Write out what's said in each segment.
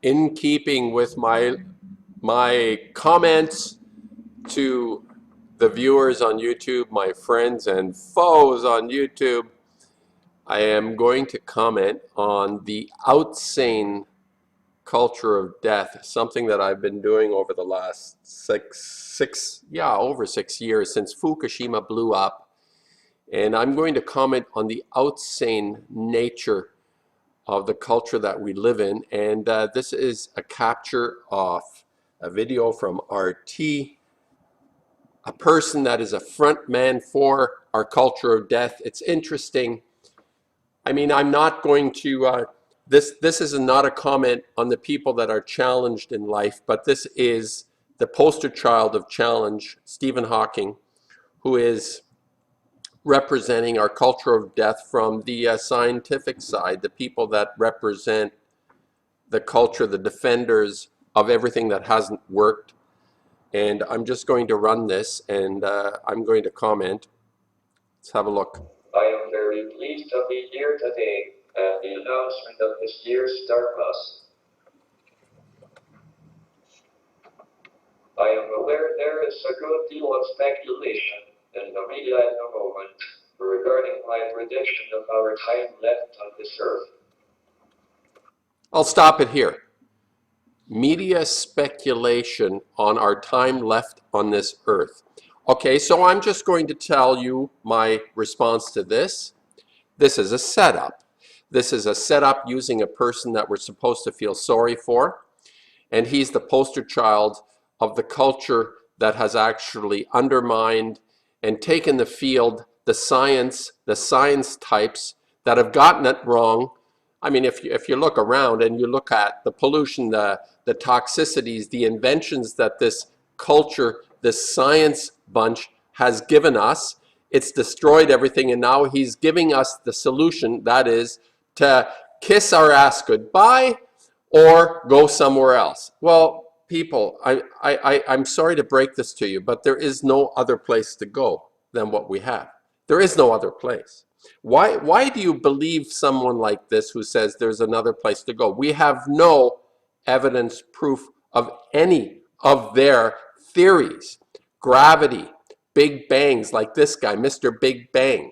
in keeping with my comments to the viewers on YouTube, my friends and foes on YouTube, I am going to comment on the outsane culture of death, something that I've been doing over the last over 6 years since Fukushima blew up. And I'm going to comment on the outsane nature of the culture that we live in. And this is a capture of a video from RT, a person that is a front man for our culture of death. It's interesting. I mean, I'm not going to, this is not a comment on the people that are challenged in life, but this is the poster child of challenge, Stephen Hawking, who is representing our culture of death from the scientific side, the people that represent the culture, the defenders of everything that hasn't worked. And I'm just going to run this and I'm going to comment. Let's have a look. I am very pleased to be here today at the announcement of this year's Starbucks. I am aware there is a good deal of speculation in the media at the moment regarding my prediction of our time left on this earth. I'll stop it here. Media speculation on our time left on this earth. Okay, so I'm just going to tell you my response to this. This is a setup. This is a setup using a person that we're supposed to feel sorry for. And he's the poster child of the culture that has actually undermined and taken the field, the science types that have gotten it wrong. I mean, if you look around and you look at the pollution, the toxicities, the inventions that this culture, this science bunch has given us, it's destroyed everything, and now he's giving us the solution, that is to kiss our ass goodbye or go somewhere else. Well, people, I'm sorry to break this to you, but there is no other place to go than what we have. There is no other place. Why do you believe someone like this who says there's another place to go? We have no evidence, proof of any of their theories. Gravity, big bangs like this guy, Mr. Big Bang,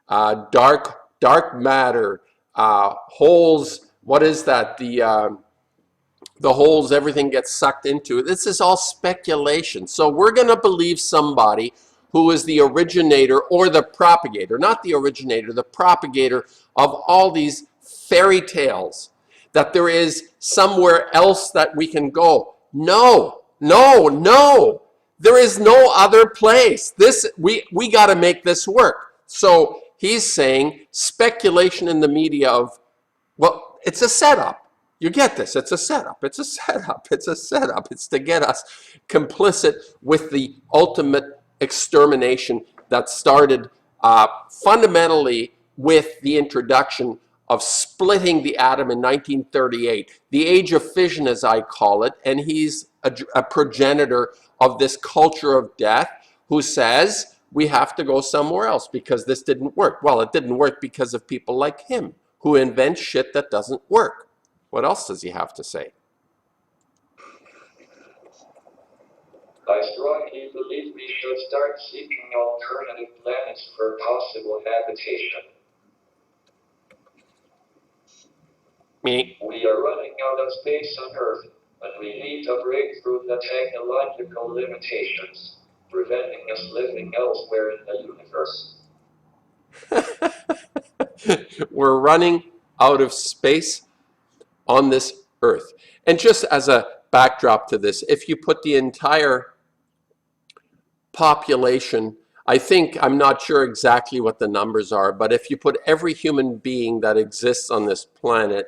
dark matter, holes, what is that? The holes everything gets sucked into. This is all speculation. So we're going to believe somebody who is the originator or the propagator, not the originator, the propagator of all these fairy tales, that there is somewhere else that we can go. No, no, no. There is no other place. We got to make this work. So he's saying speculation in the media of, well, it's a setup. You get this, it's a setup, it's a setup, it's a setup. It's to get us complicit with the ultimate extermination that started fundamentally with the introduction of splitting the atom in 1938, the age of fission as I call it, and he's a progenitor of this culture of death who says we have to go somewhere else because this didn't work. Well, it didn't work because of people like him who invent shit that doesn't work. What else does he have to say? I strongly believe we should start seeking alternative planets for possible habitation. Me. We are running out of space on Earth, and we need to break through the technological limitations, preventing us living elsewhere in the universe. We're running out of space on this earth. And just as a backdrop to this, if you put the entire population, I'm not sure exactly what the numbers are, but if you put every human being that exists on this planet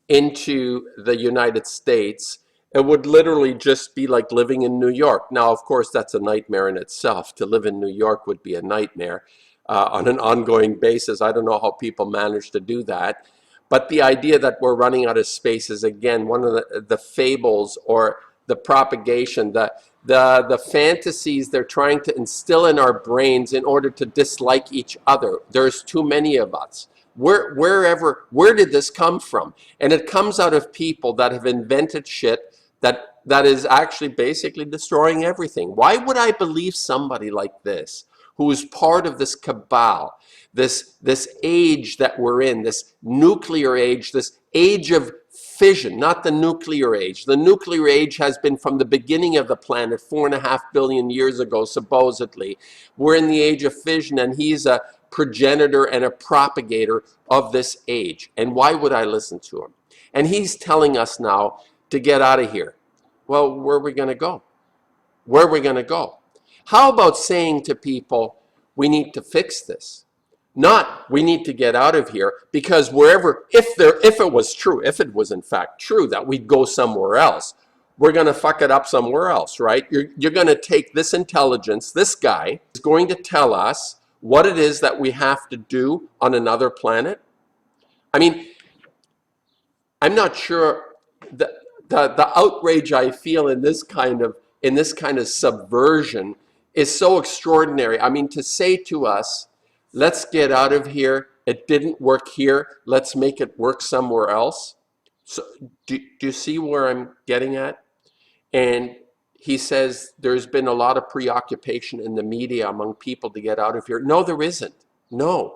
into the United States, it would literally just be like living in New York. Now, of course, that's a nightmare in itself. To live in New York would be a nightmare on an ongoing basis. I don't know how people manage to do that. But the idea that we're running out of space is, again, one of the fables or the propagation, the fantasies they're trying to instill in our brains in order to dislike each other. There's too many of us. Where did this come from? And it comes out of people that have invented shit that is actually basically destroying everything. Why would I believe somebody like this, who is part of this cabal, this age that we're in, this nuclear age, this age of fission, not the nuclear age. The nuclear age has been from the beginning of the planet, 4.5 billion years ago, supposedly. We're in the age of fission, and he's a progenitor and a propagator of this age. And why would I listen to him? And he's telling us now to get out of here. Well, where are we going to go? Where are we going to go? How about saying to people, we need to fix this? Not, we need to get out of here, because wherever, if it was true, if it was in fact true that we'd go somewhere else, we're going to fuck it up somewhere else, right? You're going to take this intelligence, this guy is going to tell us what it is that we have to do on another planet. I mean, I'm not sure the outrage I feel in this kind of subversion is so extraordinary. I mean, to say to us, let's get out of here. It didn't work here. Let's make it work somewhere else. So do you see where I'm getting at? And he says there's been a lot of preoccupation in the media among people to get out of here. No, there isn't. No,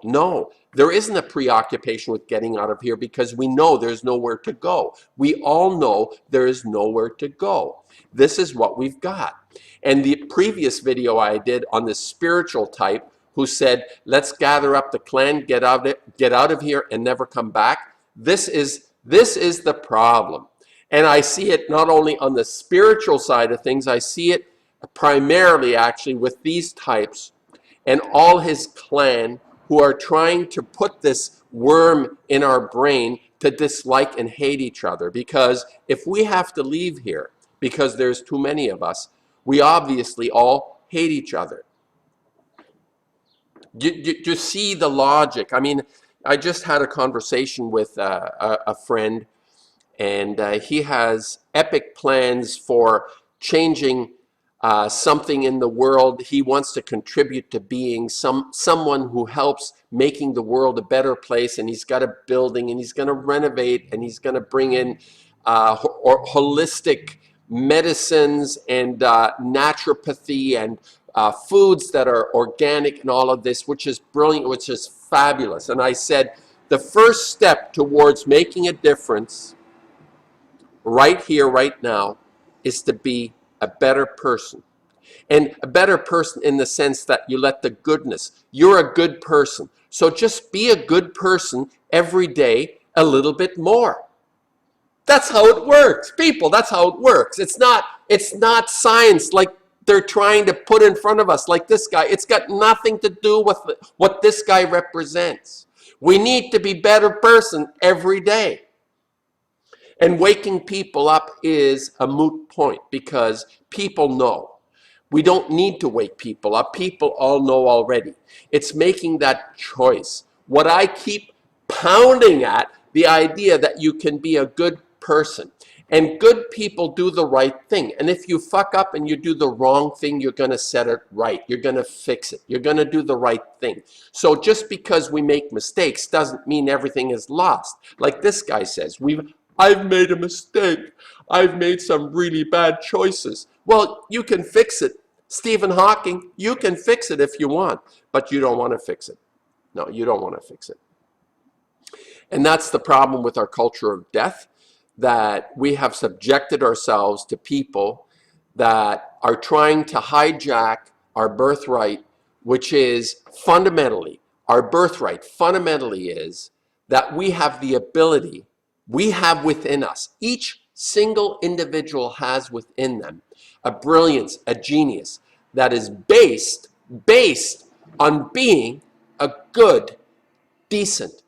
there isn't a preoccupation with getting out of here, because we know there's nowhere to go. We all know there is nowhere to go. This is what we've got. And the previous video I did on the spiritual type who said, let's gather up the clan, get out of here and never come back. This is the problem. And I see it not only on the spiritual side of things, I see it primarily actually with these types and all his clan, who are trying to put this worm in our brain to dislike and hate each other. Because if we have to leave here because there's too many of us, we obviously all hate each other. Do you see the logic? I mean, I just had a conversation with a friend, and he has epic plans for changing something in the world. He wants to contribute to being someone who helps making the world a better place, and he's got a building, and he's going to renovate, and he's going to bring in holistic medicines and naturopathy and foods that are organic and all of this, which is brilliant, which is fabulous. And I said, the first step towards making a difference right here, right now, is to be a better person. And a better person in the sense that you let the goodness, you're a good person. So just be a good person every day a little bit more. That's how it works, people. That's how it works. It's not science like they're trying to put in front of us, like this guy. It's got nothing to do with what this guy represents. We need to be a better person every day. And waking people up is a moot point, because people know. We don't need to wake people up. People all know already. It's making that choice. What I keep pounding at, the idea that you can be a good person. And good people do the right thing. And if you fuck up and you do the wrong thing, you're going to set it right. You're going to fix it. You're going to do the right thing. So just because we make mistakes doesn't mean everything is lost. Like this guy says, I've made a mistake. I've made some really bad choices. Well, you can fix it. Stephen Hawking, you can fix it if you want, but you don't want to fix it. No, you don't want to fix it. And that's the problem with our culture of death, that we have subjected ourselves to people that are trying to hijack our birthright, which is fundamentally, our birthright fundamentally is that we have the ability, we have within us, each single individual has within them a brilliance, a genius that is based on being a good, decent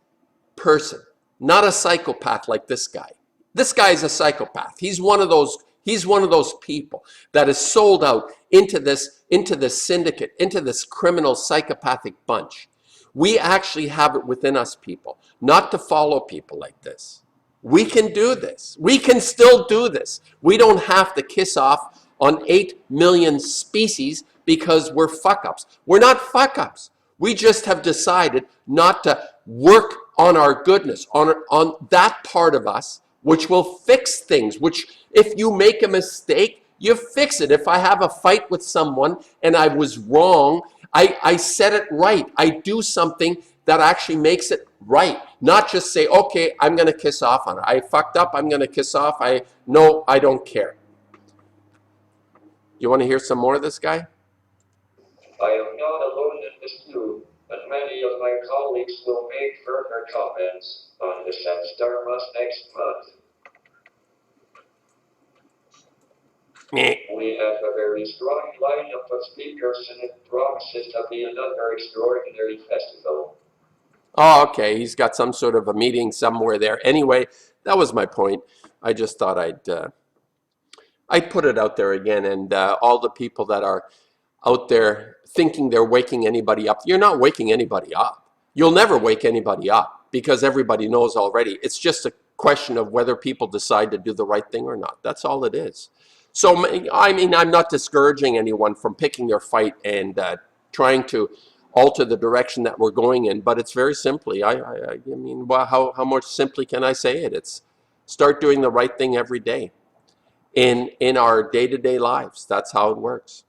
person, not a psychopath like this guy. This guy is a psychopath. He's one of those people that is sold out into this syndicate, into this criminal psychopathic bunch. We actually have it within us, people, not to follow people like this. We can do this. We can still do this. We don't have to kiss off on 8 million species because we're fuck-ups. We're not fuck-ups. We just have decided not to work our goodness, on that part of us, which will fix things, which if you make a mistake, you fix it. If I have a fight with someone and I was wrong, I set it right. I do something that actually makes it right. Not just say, okay, I'm going to kiss off on her. I fucked up, I'm going to kiss off. No, I don't care. You want to hear some more of this guy? I am not alone in this view, and many of my colleagues will make further comments on this h.thomas next month. We have a very strong lineup of speakers, and it promises to be another extraordinary festival. Oh, okay. He's got some sort of a meeting somewhere there. Anyway, that was my point. I just thought I'd put it out there again, and all the people that are out there thinking they're waking anybody up, you're not waking anybody up. You'll never wake anybody up because everybody knows already. It's just a question of whether people decide to do the right thing or not. That's all it is. So, I mean, I'm not discouraging anyone from picking their fight and trying to alter the direction that we're going in, but it's very simply, I mean, well, how much simply can I say it? It's start doing the right thing every day in our day-to-day lives. That's how it works.